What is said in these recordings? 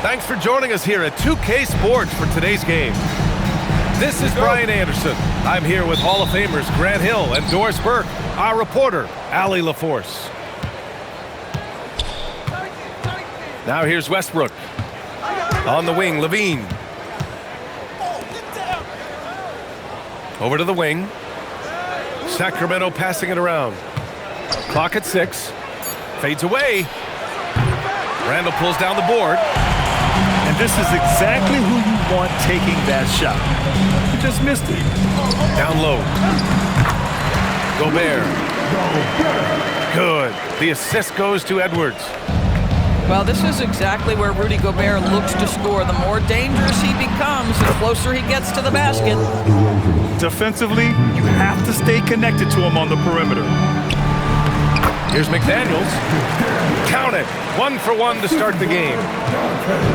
Thanks for joining us here at 2K Sports for today's game. This is Brian Anderson. I'm here with Hall of Famers Grant Hill and Doris Burke, our reporter, Allie LaForce. Now here's Westbrook. On the wing, Levine. Over to the wing. Sacramento passing it around. Clock at 6. Fades away. Randall pulls down the board. And this is exactly who you want taking that shot. You just missed it. Down low. Gobert. Good. The assist goes to Edwards. Well, this is exactly where Rudy Gobert looks to score. The more dangerous he becomes, the closer he gets to the basket. Defensively, you have to stay connected to him on the perimeter. Here's McDaniels. Count it. 1 for 1 to start the game.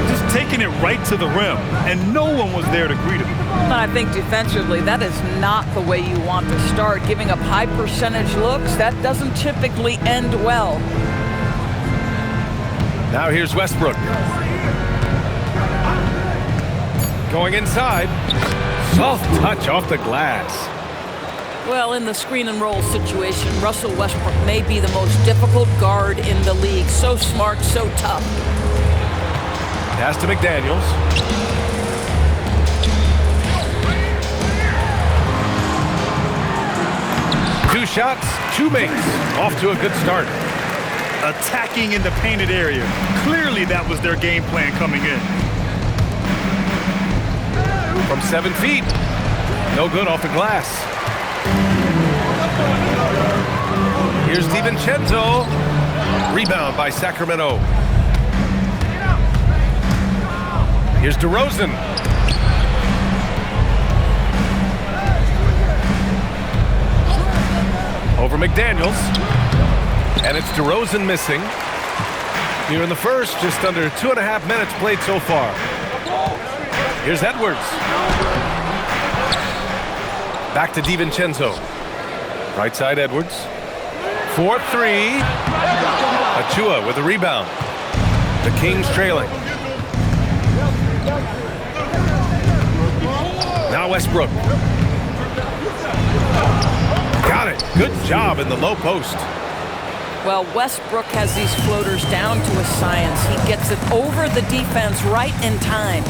Just taking it right to the rim, and no one was there to greet him. But I think defensively, that is not the way you want to start. Giving up high percentage looks, that doesn't typically end well. Now here's Westbrook. Going inside. Soft touch off the glass. Well, in the screen and roll situation, Russell Westbrook may be the most difficult guard in the league. So smart, so tough. Pass to McDaniels. Two shots, 2 makes. Off to a good start. Attacking in the painted area. Clearly that was their game plan coming in. From 7 feet. No good off the glass. Here's DiVincenzo. Rebound by Sacramento. Here's DeRozan. Over McDaniels. And it's DeRozan missing. Here in the first, just under 2.5 minutes played so far. Here's Edwards. Back to DiVincenzo. Right side Edwards. 4-3. Achua with a rebound. The Kings trailing. Now Westbrook. Got it. Good job in the low post. Well, Westbrook has these floaters down to a science. He gets it over the defense right in time.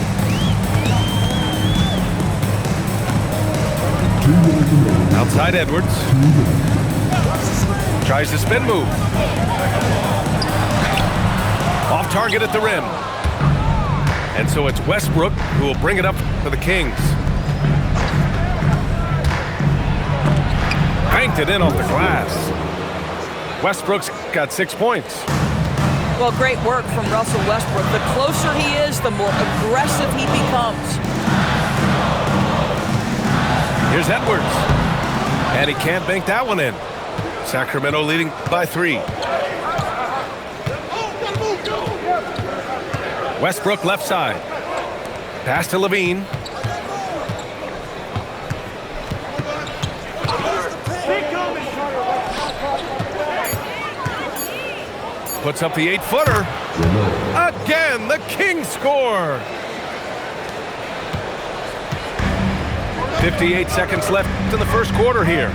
Outside Edwards. Tries the spin move. Off target at the rim. And so it's Westbrook who will bring it up for the Kings. Banked it in off the glass. Westbrook's got 6 points. Well, great work from Russell Westbrook. The closer he is, the more aggressive he becomes. Here's Edwards. And he can't bank that one in. Sacramento leading by 3. Westbrook left side. Pass to Levine. Puts up the 8-footer. Again, the Kings score. 58 seconds left in the first quarter here.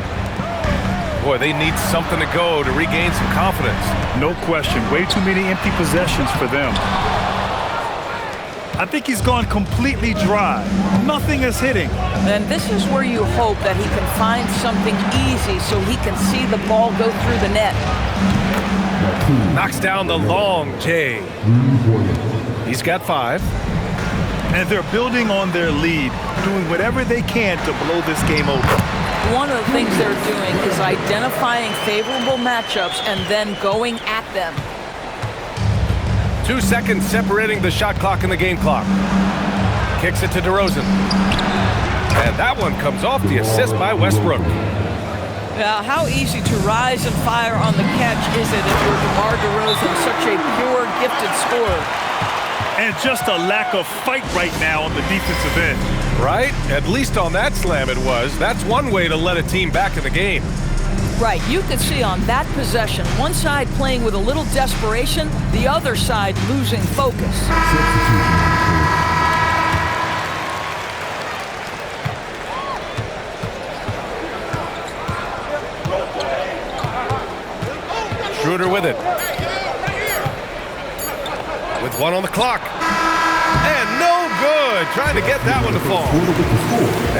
Boy, they need something to go to regain some confidence. No question. Way too many empty possessions for them. I think he's gone completely dry. Nothing is hitting. And this is where you hope that he can find something easy so he can see the ball go through the net. Knocks down the long J. He's got 5. And they're building on their lead, doing whatever they can to blow this game over. One of the things they're doing is identifying favorable matchups and then going at them. 2 seconds separating the shot clock and the game clock. Kicks it to DeRozan. And that one comes off the assist by Westbrook. Now, how easy to rise and fire on the catch is it if you're DeMar DeRozan, such a pure, gifted scorer? And just a lack of fight right now on the defensive end. Right? At least on that slam it was. That's one way to let a team back in the game. Right, you could see on that possession, one side playing with a little desperation, the other side losing focus. Schroeder with it. With one on the clock. And no good. Trying to get that one to fall.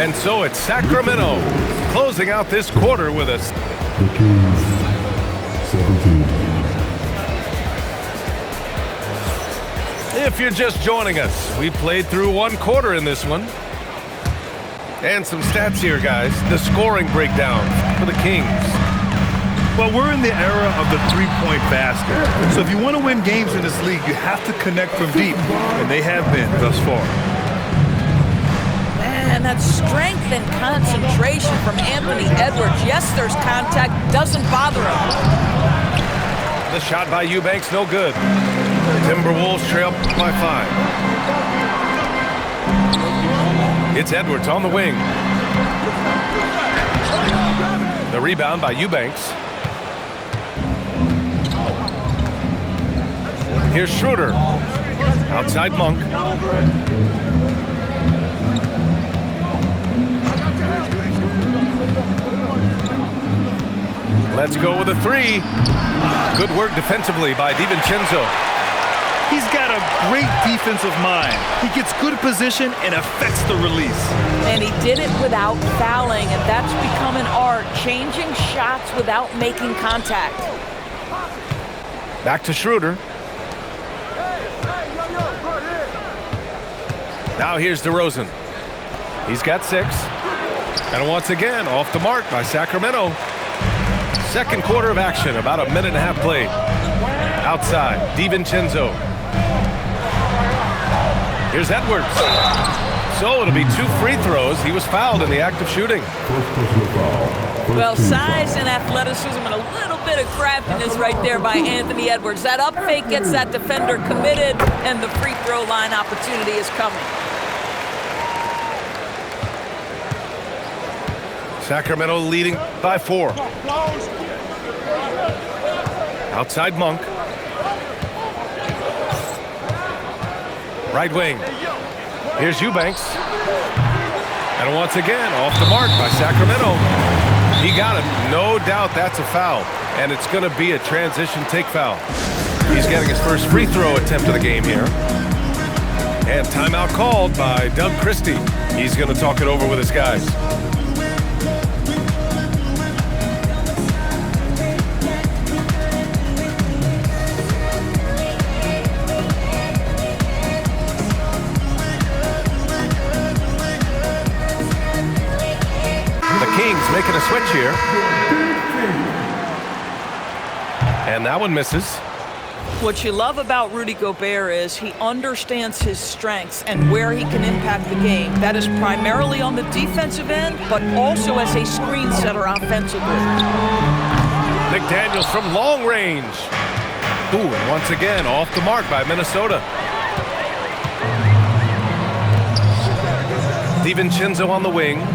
And so it's Sacramento closing out this quarter with us. The Kings, 17. If you're just joining us, we played through one quarter in this one. And some stats here, guys. The scoring breakdown for the Kings. Well, we're in the era of the three-point basket. So if you want to win games in this league, you have to connect from deep. And they have been thus far. And that strength and concentration from Anthony Edwards. Yes, there's contact. Doesn't bother him. The shot by Eubanks, no good. Timberwolves trail by 5. It's Edwards on the wing. The rebound by Eubanks. Here's Schroeder. Outside Monk. Let's go with a three. Good work defensively by DiVincenzo. He's got a great defensive mind. He gets good position and affects the release. And he did it without fouling, and that's become an art, changing shots without making contact. Back to Schroeder. Now here's DeRozan. He's got 6. And once again, off the mark by Sacramento. Second quarter of action, about a minute and a half played. Outside, DiVincenzo. Here's Edwards. So it'll be 2 free throws. He was fouled in the act of shooting. Well, size and athleticism and a little bit of craftiness right there by Anthony Edwards. That up fake gets that defender committed, and the free throw line opportunity is coming. Sacramento leading by 4. Outside Monk. Right wing. Here's Eubanks. And once again, off the mark by Sacramento. He got him. No doubt that's a foul. And it's going to be a transition take foul. He's getting his first free throw attempt of the game here. And timeout called by Doug Christie. He's going to talk it over with his guys. Kings making a switch here. And that one misses. What you love about Rudy Gobert is he understands his strengths and where he can impact the game. That is primarily on the defensive end, but also as a screen setter offensively. McDaniels from long range. Ooh, and once again, off the mark by Minnesota. DiVincenzo on the wing.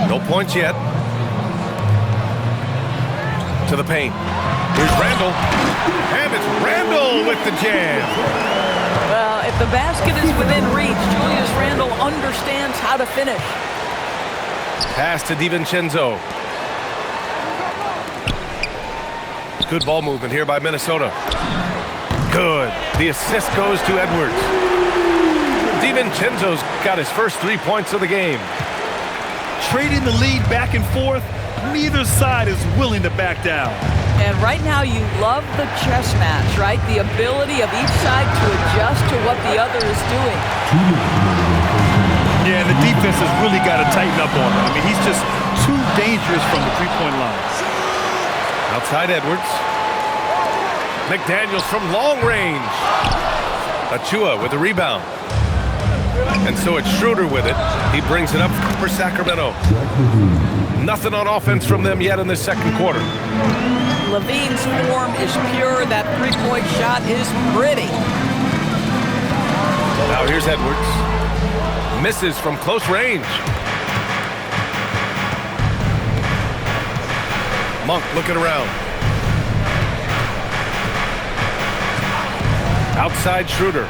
No points yet. To the paint. Here's Randall. And it's Randall with the jam. Well, if the basket is within reach, Julius Randle understands how to finish. Pass to DiVincenzo. Good ball movement here by Minnesota. Good. The assist goes to Edwards. DiVincenzo's got his first 3 points of the game. Trading the lead back and forth, neither side is willing to back down. And right now you love the chess match, right? The ability of each side to adjust to what the other is doing. Yeah, and the defense has really got to tighten up on him. I mean, he's just too dangerous from the three-point line. Outside Edwards. McDaniels from long range. Achua with the rebound. And so it's Schroeder with it. He brings it up for Sacramento. Nothing on offense from them yet in the second quarter. Levine's form is pure. That three-point shot is pretty. Now here's Edwards. Misses from close range. Monk looking around. Outside Schroeder.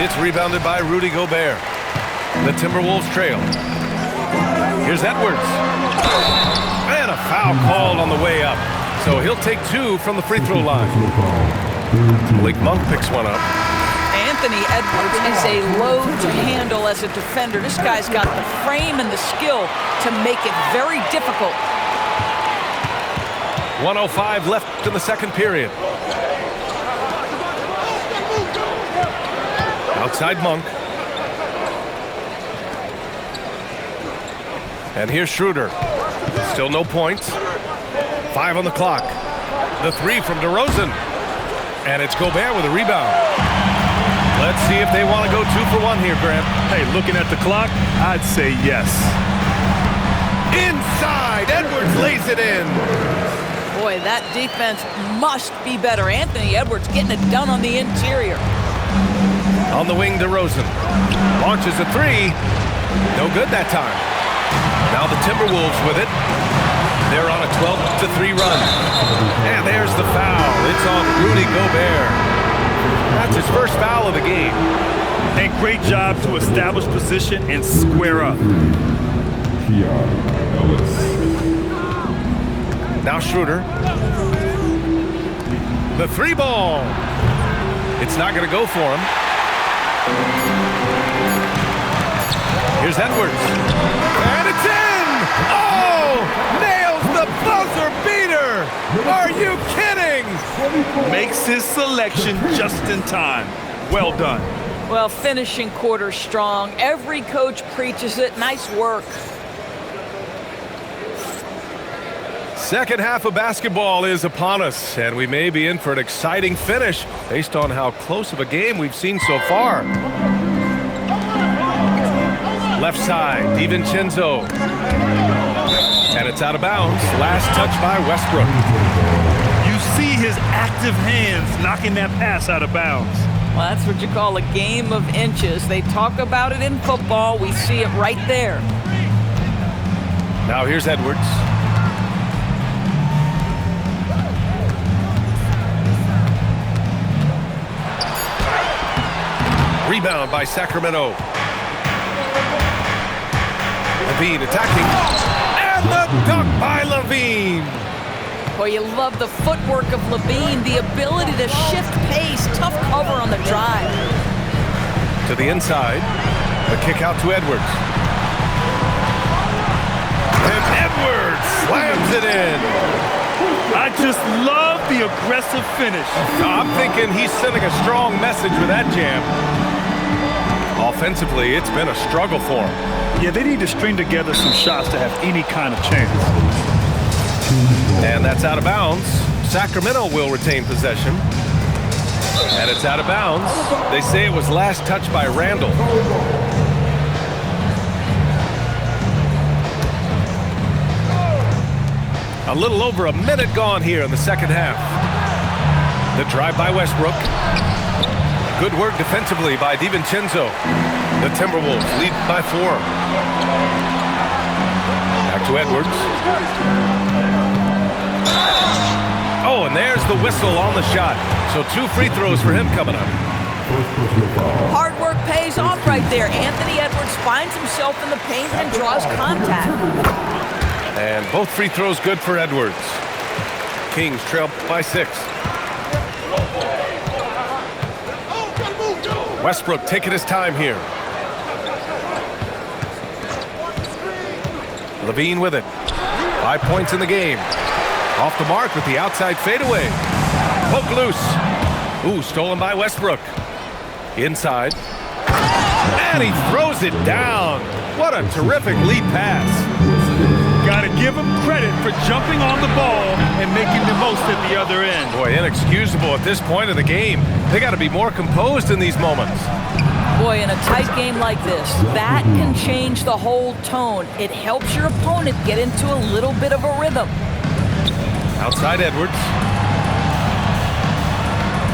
It's rebounded by Rudy Gobert. The Timberwolves trail. Here's Edwards. And a foul called on the way up. So he'll take 2 from the free throw line. Malik Monk picks one up. Anthony Edwards is a load to handle as a defender. This guy's got the frame and the skill to make it very difficult. 1:05 left in the second period. Outside Monk. And here's Schroeder. Still no points. 5 on the clock. The 3 from DeRozan. And it's Gobert with a rebound. Let's see if they want to go 2 for 1 here, Grant. Hey, looking at the clock, I'd say yes. Inside, Edwards lays it in. Boy, that defense must be better. Anthony Edwards getting it done on the interior. On the wing, DeRozan. Launches a 3. No good that time. Now the Timberwolves with it. They're on a 12-3 run. And there's the foul. It's on Rudy Gobert. That's his first foul of the game. And great job to establish position and square up. Now Schroeder. The 3 ball. It's not going to go for him. Here's Edwards. And it's in! Oh! Nails the buzzer beater! Are you kidding? Makes his selection just in time. Well done. Well, finishing quarter strong. Every coach preaches it. Nice work. Second half of basketball is upon us, and we may be in for an exciting finish based on how close of a game we've seen so far. Left side, DiVincenzo. And it's out of bounds. Last touch by Westbrook. You see his active hands knocking that pass out of bounds. Well, that's what you call a game of inches. They talk about it in football. We see it right there. Now here's Edwards. Rebound by Sacramento. Levine attacking. And the dunk by Levine. Boy, you love the footwork of Levine, the ability to shift pace, tough cover on the drive. To the inside. The kick out to Edwards. And Edwards slams it in. I just love the aggressive finish. I'm thinking he's sending a strong message with that jam. Offensively, it's been a struggle for him. Yeah, they need to string together some shots to have any kind of chance. And that's out of bounds. Sacramento will retain possession. And it's out of bounds. They say it was last touched by Randall. A little over a minute gone here in the second half. The drive by Westbrook. Good work defensively by DiVincenzo. The Timberwolves lead by 4. Back to Edwards. Oh, and there's the whistle on the shot. So 2 free throws for him coming up. Hard work pays off right there. Anthony Edwards finds himself in the paint and draws contact. And both free throws good for Edwards. Kings trail by 6. Westbrook taking his time here. Levine with it. 5 points in the game. Off the mark with the outside fadeaway. Poke loose. Ooh, stolen by Westbrook. Inside. And he throws it down. What a terrific lead pass. Got to give him credit for jumping on the ball and making the most at the other end. Boy, inexcusable at this point of the game. They got to be more composed in these moments. Boy, in a tight game like this, that can change the whole tone. It helps your opponent get into a little bit of a rhythm. Outside Edwards.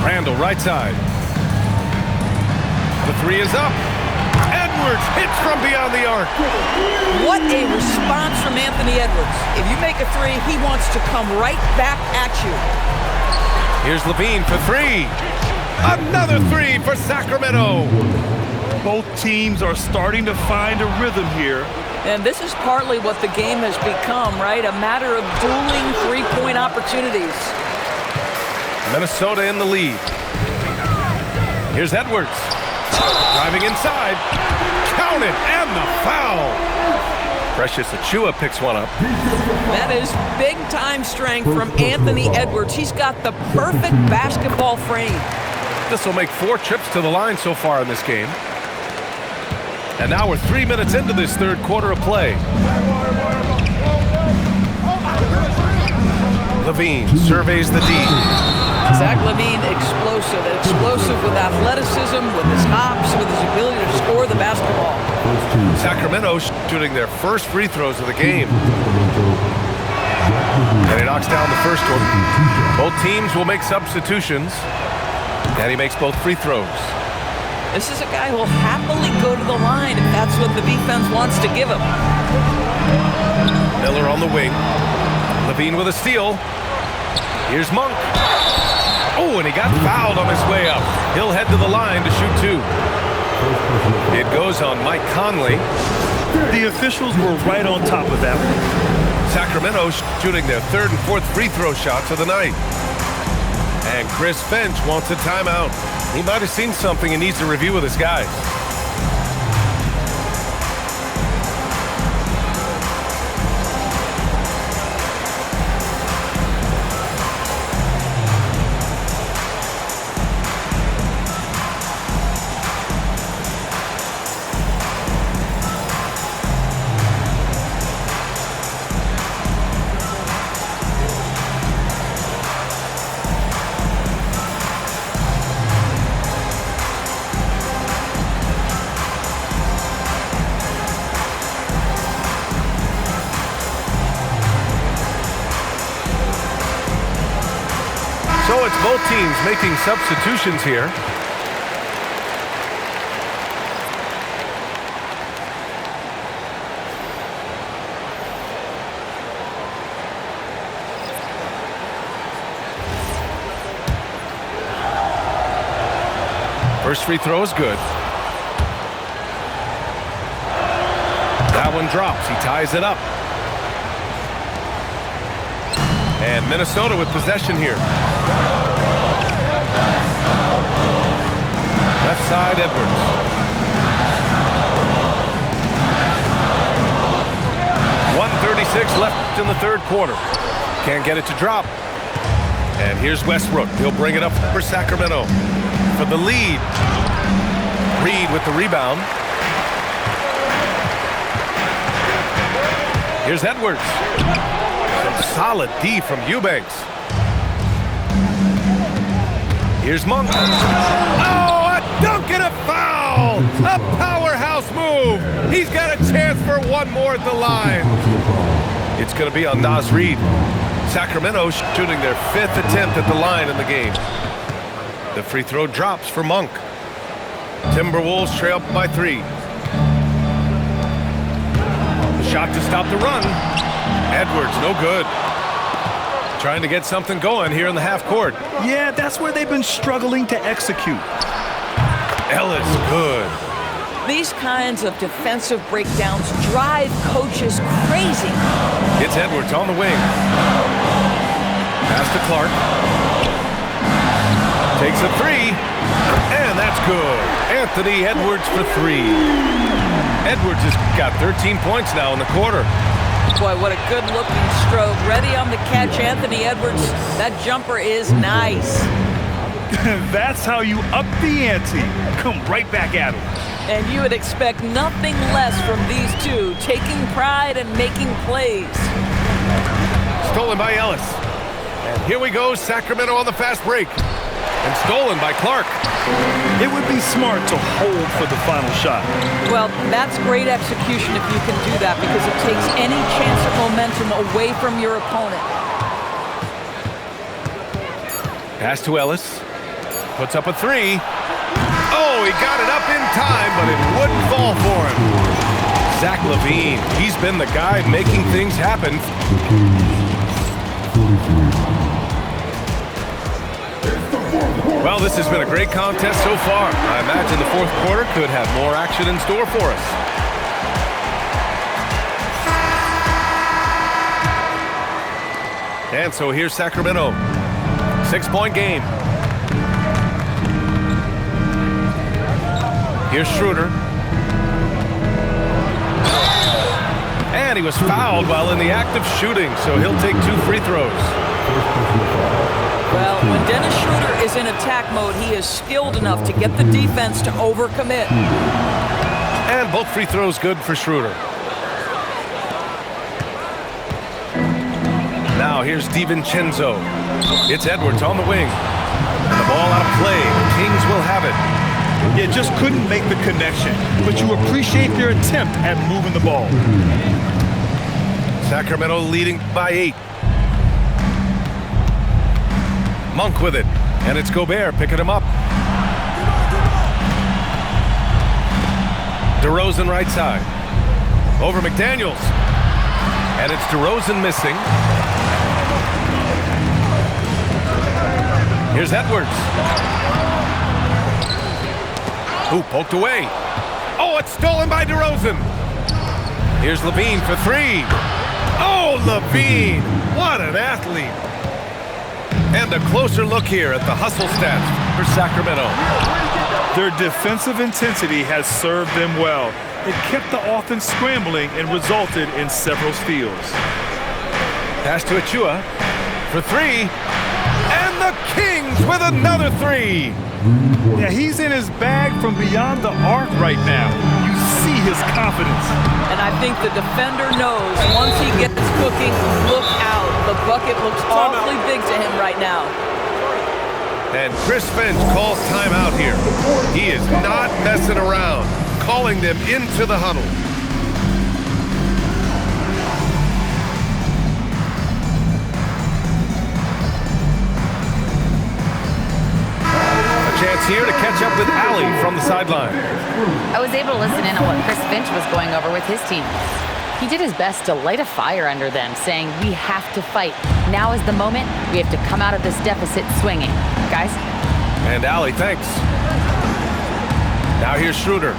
Randall right side. The 3 is up. And Edwards hits from beyond the arc. What a response from Anthony Edwards. If you make a three, he wants to come right back at you. Here's Levine for three. Another three for Sacramento. Both teams are starting to find a rhythm here. And this is partly what the game has become, right? A matter of dueling three-point opportunities. Minnesota in the lead. Here's Edwards. Driving inside. Count it, and the foul. Precious Achiuwa picks one up. That is big-time strength from Anthony Edwards. He's got the perfect basketball frame. This will make 4 trips to the line so far in this game. And now we're 3 minutes into this third quarter of play. Levine surveys the D. Zach Levine, explosive with athleticism, with his hops, with his ability to score the basketball. Sacramento shooting their first free throws of the game. And he knocks down the first one. Both teams will make substitutions. And he makes both free throws. This is a guy who will happily go to the line if that's what the defense wants to give him. Miller on the wing. Levine with a steal. Here's Monk. Oh, and he got fouled on his way up. He'll head to the line to shoot 2. It goes on Mike Conley. The officials were right on top of that one. Sacramento shooting their third and fourth free throw shots of the night. And Chris Finch wants a timeout. He might have seen something and needs to review with his guys. So it's both teams making substitutions here. First free throw is good. That one drops. He ties it up. And Minnesota with possession here. Left side, Edwards. .136 left in the third quarter. Can't get it to drop. And here's Westbrook. He'll bring it up for Sacramento for the lead. Reed with the rebound. Here's Edwards. Some solid D from Eubanks. Here's Monk. Oh, a dunk and a foul! A powerhouse move. He's got a chance for one more at the line. It's going to be on Naz Reid. Sacramento shooting their 5th attempt at the line in the game. The free throw drops for Monk. Timberwolves trail by 3. The shot to stop the run. Edwards, no good. Trying to get something going here in the half court. Yeah, that's where they've been struggling to execute. Ellis, good. These kinds of defensive breakdowns drive coaches crazy. It's Edwards on the wing. Pass to Clark. Takes a 3. And that's good. Anthony Edwards for 3. Edwards has got 13 points now in the quarter. Boy, what a good-looking stroke. Ready on the catch, Anthony Edwards. That jumper is nice. That's how you up the ante. Come right back at him. And you would expect nothing less from these two, taking pride and making plays. Stolen by Ellis. And here we go, Sacramento on the fast break. And stolen by Clark. It would be smart to hold for the final shot. Well, that's great execution if you can do that, because it takes any chance of momentum away from your opponent. Pass to Ellis. Puts up a 3. Oh, he got it up in time, but it wouldn't fall for him. Zach LaVine, he's been the guy making things happen. The Kings, 43. Well, this has been a great contest so far. I imagine the fourth quarter could have more action in store for us. And so here's Sacramento. 6-point game. Here's Schroeder. And he was fouled while in the act of shooting, so he'll take 2 free throws. Well, when Dennis Schroeder is in attack mode, he is skilled enough to get the defense to overcommit. And both free throws good for Schroeder. Now here's DiVincenzo. It's Edwards on the wing. And the ball out of play. The Kings will have it. Yeah, just couldn't make the connection, but you appreciate their attempt at moving the ball. Sacramento leading by 8. Monk with it, and it's Gobert picking him up. DeRozan right side. Over McDaniels. And it's DeRozan missing. Here's Edwards. Ooh, poked away. Oh, it's stolen by DeRozan. Here's LaVine for 3. Oh, LaVine. What an athlete. And a closer look here at the hustle stats for Sacramento. Their defensive intensity has served them well. It kept the offense scrambling and resulted in several steals. Pass to Achua for 3. And the Kings with another 3. Yeah, he's in his bag from beyond the arc right now. You see his confidence. And I think the defender knows once he gets cooking, look out. The bucket looks awfully big to him right now. And Chris Finch calls timeout here. He is not messing around, calling them into the huddle. A chance here to catch up with Allie from the sideline. I was able to listen in on what Chris Finch was going over with his team. He did his best to light a fire under them, saying, we have to fight. Now is the moment. We have to come out of this deficit swinging. Guys? And Allie, thanks. Now here's Schroeder.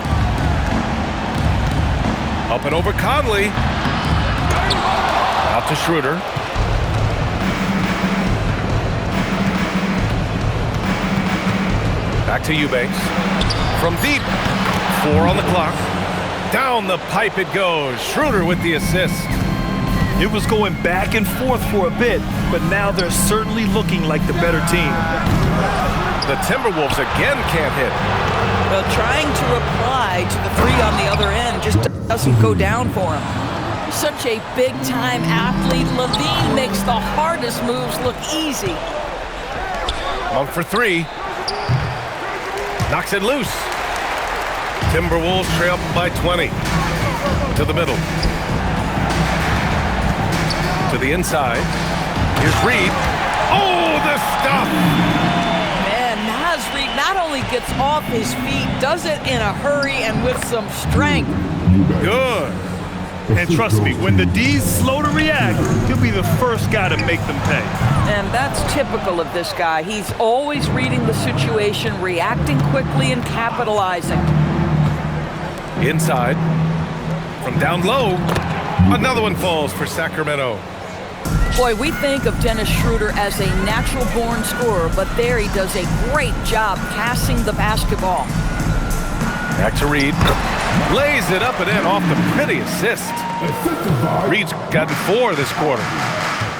Up and over Conley. Out to Schroeder. Back to Eubanks. From deep. 4 on the clock. Down the pipe it goes. Schroeder with the assist. It was going back and forth for a bit, but now they're certainly looking like the better team. The Timberwolves again can't hit. Well, trying to reply to the 3 on the other end just doesn't go down for him. Such a big-time athlete. LaVine makes the hardest moves look easy. Monk for 3. Knocks it loose. Timberwolves trail by 20. To the middle. To the inside. Here's Reed. Oh, the stuff! Man, Naz Reid not only gets off his feet, does it in a hurry and with some strength. Good. And trust me, when the D's slow to react, he'll be the first guy to make them pay. And that's typical of this guy. He's always reading the situation, reacting quickly and capitalizing. Inside. From down low. Another one falls for Sacramento. Boy, we think of Dennis Schroeder as a natural-born scorer, but there he does a great job passing the basketball. Back to Reed. Lays it up and in off the pretty assist. Reed's gotten 4 this quarter.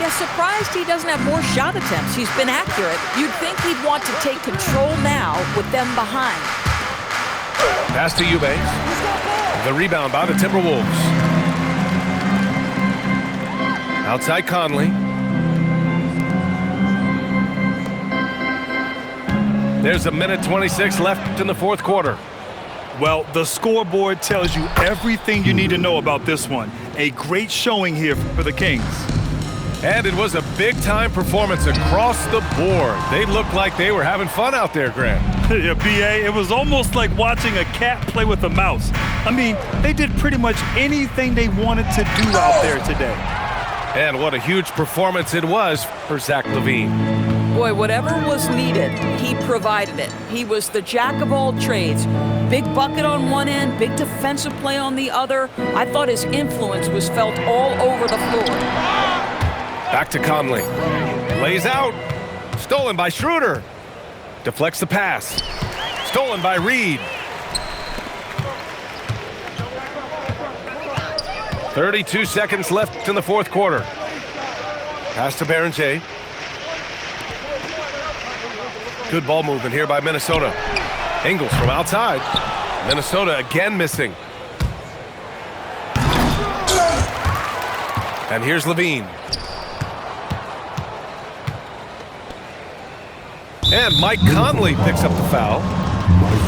Yeah, surprised he doesn't have more shot attempts. He's been accurate. You'd think he'd want to take control now with them behind. Pass to Eubanks. The rebound by the Timberwolves. Outside Conley. There's a minute 26 left in the fourth quarter. Well, the scoreboard tells you everything you need to know about this one. A great showing here for the Kings. And it was a big-time performance across the board. They looked like they were having fun out there, Grant. Yeah, B.A., it was almost like watching a cat play with a mouse. I mean, they did pretty much anything they wanted to do out there today. And what a huge performance it was for Zach LaVine. Boy, whatever was needed, he provided it. He was the jack of all trades. Big bucket on one end, big defensive play on the other. I thought his influence was felt all over the floor. Back to Conley. Lays out. Stolen by Schroeder. Deflects the pass. Stolen by Reed. 32 seconds left in the fourth quarter. Pass to Berenger. Good ball movement here by Minnesota. Ingles from outside. Minnesota again missing. And here's LaVine. And Mike Conley picks up the foul.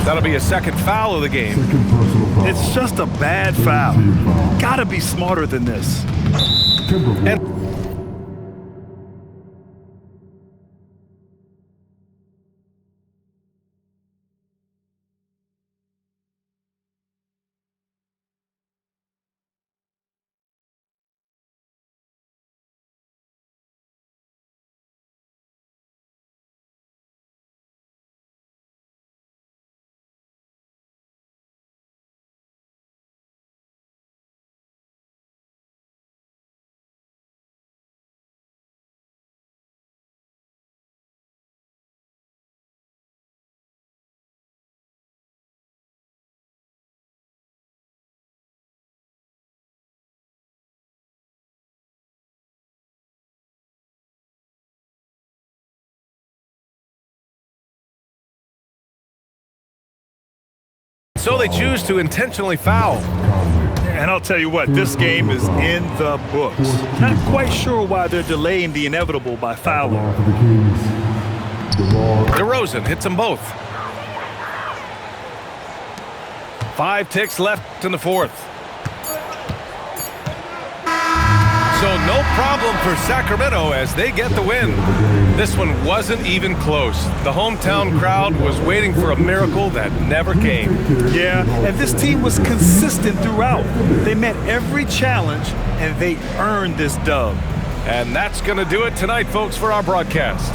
That'll be a second foul of the game. Second personal foul. It's just a bad foul. Gotta be smarter than this. Timberwolves. And so they choose to intentionally foul. And I'll tell you what, this game is in the books. Not quite sure why they're delaying the inevitable by fouling. For the Kings. DeRozan hits them both. 5 ticks left in the fourth. So no problem for Sacramento as they get the win. This one wasn't even close. The hometown crowd was waiting for a miracle that never came. Yeah, and this team was consistent throughout. They met every challenge, and they earned this dub. And that's going to do it tonight, folks, for our broadcast.